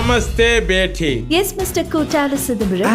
నమస్తే Beti Yes, Mr. Kutala Sidamura.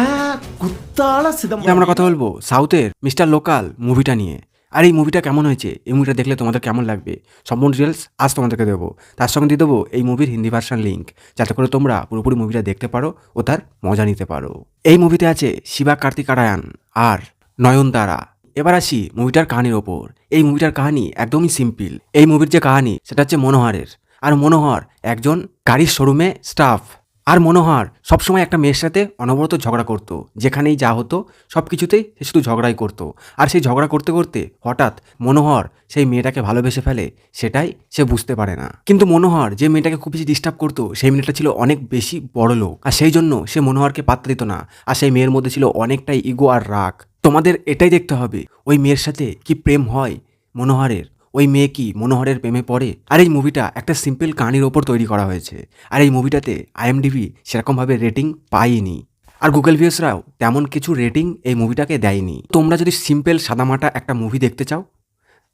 কুত্তালা আজকে আমরা কথা বলবো সাউথের মিস্টার লোকাল মুভিটা নিয়ে। আর এই মুভিটা কেমন হয়েছে, এই মুভিটা দেখলে তোমাদের কেমন লাগবে, সম্পূর্ণ ডিটেলস আজ তোমাদেরকে দেবো। তার সঙ্গে দিয়ে দেবো এই মুভির হিন্দি ভার্সন লিঙ্ক, যাতে করে তোমরা পুরোপুরি মুভিটা দেখতে পারো ও তার মজা নিতে পারো। এই মুভিতে আছে শিবা কার্তিকারায়ণ আর নয়নতারা। এবার আসি মুভিটার কাহিনীর ওপর। এই মুভিটার কাহিনী একদমই সিম্পল। এই মুভির যে কাহিনী সেটা হচ্ছে মনোহরের। আর মনোহর একজন গাড়ির শোরুমে স্টাফ। আর মনোহর সবসময় একটা মেয়ের সাথে অনবরত ঝগড়া করতো, যেখানেই যা হতো সব কিছুতেই সে শুধু ঝগড়াই করতো। আর সেই ঝগড়া করতে করতে হঠাৎ মনোহর সেই মেয়েটাকে ভালোবেসে ফেলে, সেটাই সে বুঝতে পারে না। কিন্তু মনোহর যে মেয়েটাকে খুব বেশি ডিস্টার্ব করতো সেই মেয়েটা ছিল অনেক বেশি বড় লোক, আর সেই জন্য সে মনোহরকে পাত্তা দিত না। আর সেই মেয়ের মধ্যে ছিল অনেকটাই ইগো আর রাগ। তোমাদের এটাই দেখতে হবে ওই মেয়ের সাথে কি প্রেম হয় মনোহরের, ওই মেয়ে কি মনোহরের প্রেমে পড়ে। আর এই মুভিটা একটা সিম্পল কাহিনীর ওপর তৈরি করা হয়েছে। আর এই মুভিটাতে IMDb সেরকমভাবে রেটিং পায়নি, আর গুগল ভিউসরাও তেমন কিছু রেটিং এই মুভিটাকে দেয়নি। তোমরা যদি সিম্পল সাদামাটা একটা মুভি দেখতে চাও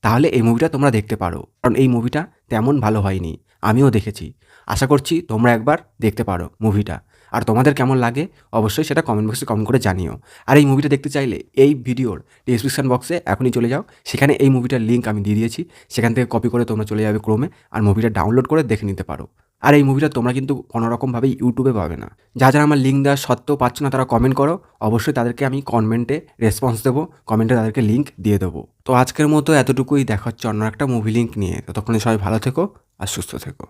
তাহলে এই মুভিটা তোমরা দেখতে পারো, কারণ এই মুভিটা তেমন ভালো হয়নি। আমিও দেখেছি, আশা করছি তোমরা একবার দেখতে পারো মুভিটা। আর তোমাদের কেমন লাগে অবশ্যই সেটা কমেন্ট বক্সে কমেন্ট করে জানিও। আর এই মুভিটা দেখতে চাইলে এই ভিডিওর ডিসক্রিপশন বক্সে এখনই চলে যাও, সেখানে এই মুভিটার লিঙ্ক আমি দিয়ে দিয়েছি। সেখান থেকে কপি করে তোমরা চলে যাবে ক্রোমে, আর মুভিটা ডাউনলোড করে দেখে নিতে পারো। আর এই মুভিটা তোমরা কিন্তু কোনোরকমভাবেই ইউটিউবে পাবে না। যারা আমার লিঙ্ক দেওয়া সত্ত্বেও পাচ্ছ না তারা কমেন্ট করো, অবশ্যই তাদেরকে আমি কমেন্টে রেসপন্স দেবো, কমেন্টে তাদেরকে লিঙ্ক দিয়ে দেবো। তো আজকের মতো এতটুকুই, দেখা হচ্ছে অন্য একটা মুভি লিঙ্ক নিয়ে। ততক্ষণে সবাই ভালো থেকো আর সুস্থ থেকো।